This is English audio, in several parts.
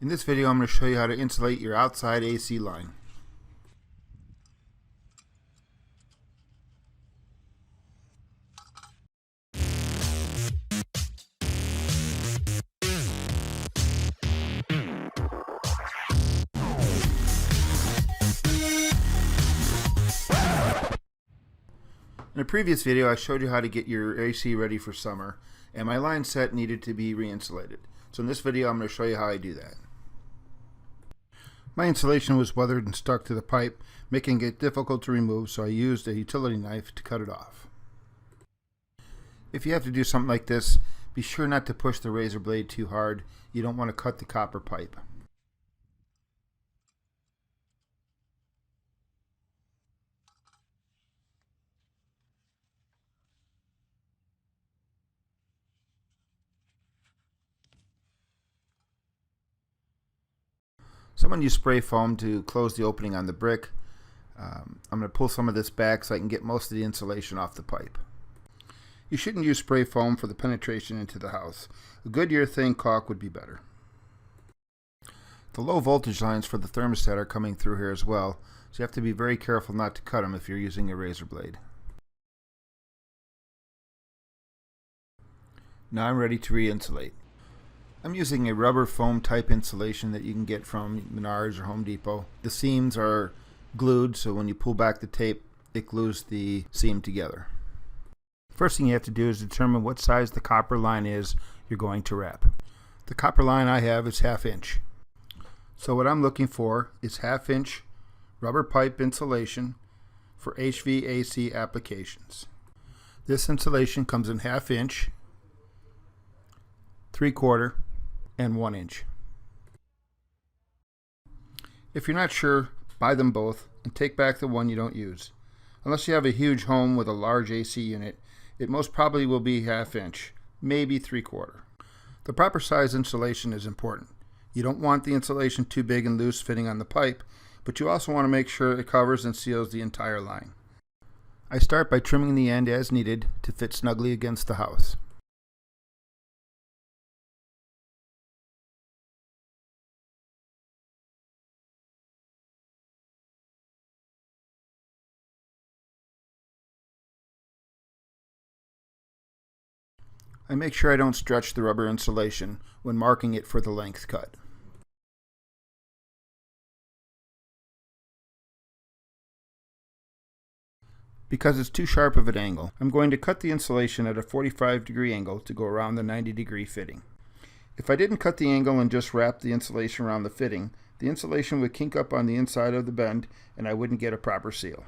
In this video, I'm going to show you how to insulate your outside AC line. In a previous video, I showed you how to get your AC ready for summer, and my line set needed to be re-insulated. So in this video, I'm going to show you how I do that. My insulation was weathered and stuck to the pipe, making it difficult to remove, so I used a utility knife to cut it off. If you have to do something like this, be sure not to push the razor blade too hard. You don't want to cut the copper pipe. So I'm going to use spray foam to close the opening on the brick. I'm going to pull some of this back so I can get most of the insulation off the pipe. You shouldn't use spray foam for the penetration into the house. A good urethane caulk would be better. The low voltage lines for the thermostat are coming through here as well, so you have to be very careful not to cut them if you're using a razor blade. Now I'm ready to re-insulate. I'm using a rubber foam type insulation that you can get from Menards or Home Depot. The seams are glued, so when you pull back the tape, it glues the seam together. First thing you have to do is determine what size the copper line is you're going to wrap. The copper line I have is 1/2 inch. So what I'm looking for is 1/2 inch rubber pipe insulation for HVAC applications. This insulation comes in 1/2 inch, 3/4, and 1 inch. If you're not sure, buy them both and take back the one you don't use. Unless you have a huge home with a large AC unit, it most probably will be 1/2 inch, maybe 3/4. The proper size insulation is important. You don't want the insulation too big and loose fitting on the pipe, but you also want to make sure it covers and seals the entire line. I start by trimming the end as needed to fit snugly against the house. I make sure I don't stretch the rubber insulation when marking it for the length cut. Because it's too sharp of an angle, I'm going to cut the insulation at a 45-degree angle to go around the 90-degree fitting. If I didn't cut the angle and just wrap the insulation around the fitting, the insulation would kink up on the inside of the bend and I wouldn't get a proper seal.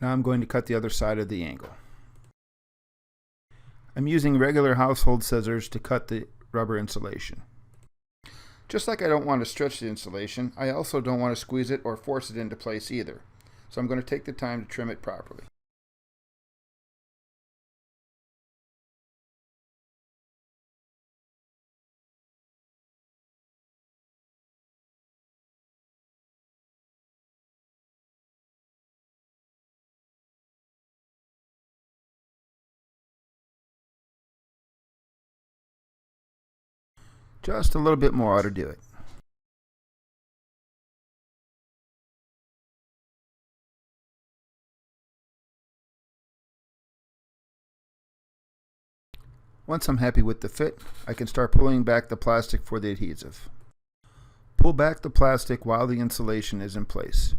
Now I'm going to cut the other side of the angle. I'm using regular household scissors to cut the rubber insulation. Just like I don't want to stretch the insulation, I also don't want to squeeze it or force it into place either. So I'm going to take the time to trim it properly. Just a little bit more ought to do it. Once I'm happy with the fit, I can start pulling back the plastic for the adhesive. Pull back the plastic while the insulation is in place.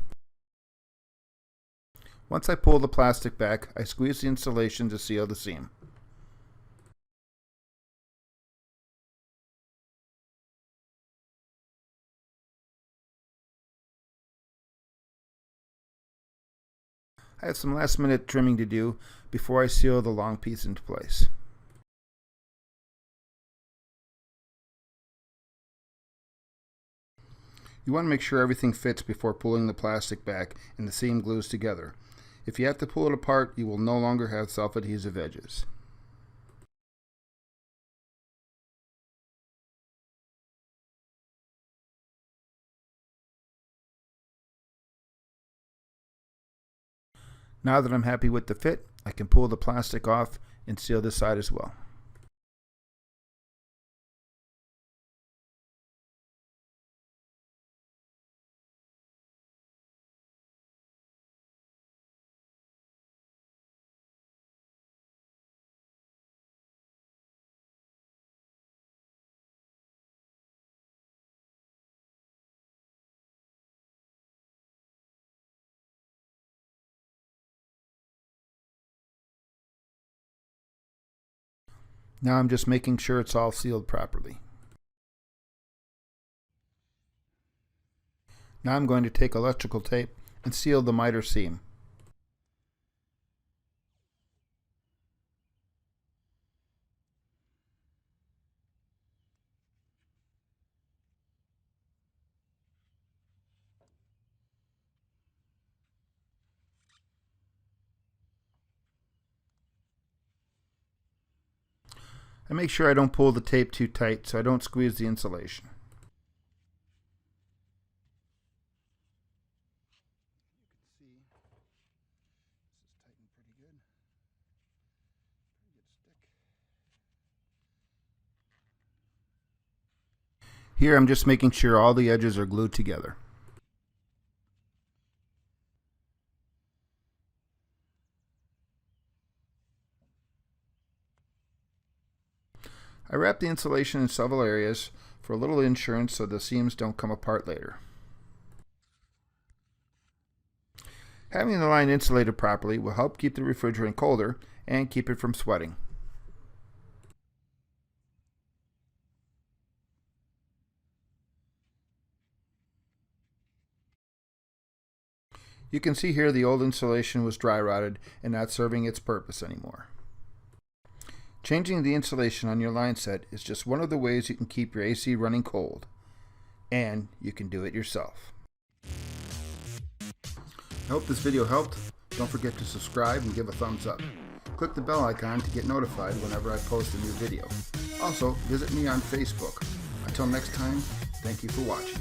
Once I pull the plastic back, I squeeze the insulation to seal the seam. I have some last minute trimming to do before I seal the long piece into place. You want to make sure everything fits before pulling the plastic back and the seam glues together. If you have to pull it apart, you will no longer have self-adhesive edges. Now that I'm happy with the fit, I can pull the plastic off and seal this side as well. Now I'm just making sure it's all sealed properly. Now I'm going to take electrical tape and seal the miter seam. I make sure I don't pull the tape too tight so I don't squeeze the insulation. Here I'm just making sure all the edges are glued together. I wrap the insulation in several areas for a little insurance so the seams don't come apart later. Having the line insulated properly will help keep the refrigerant colder and keep it from sweating. You can see here the old insulation was dry rotted and not serving its purpose anymore. Changing the insulation on your line set is just one of the ways you can keep your AC running cold. And you can do it yourself. I hope this video helped. Don't forget to subscribe and give a thumbs up. Click the bell icon to get notified whenever I post a new video. Also, visit me on Facebook. Until next time, thank you for watching.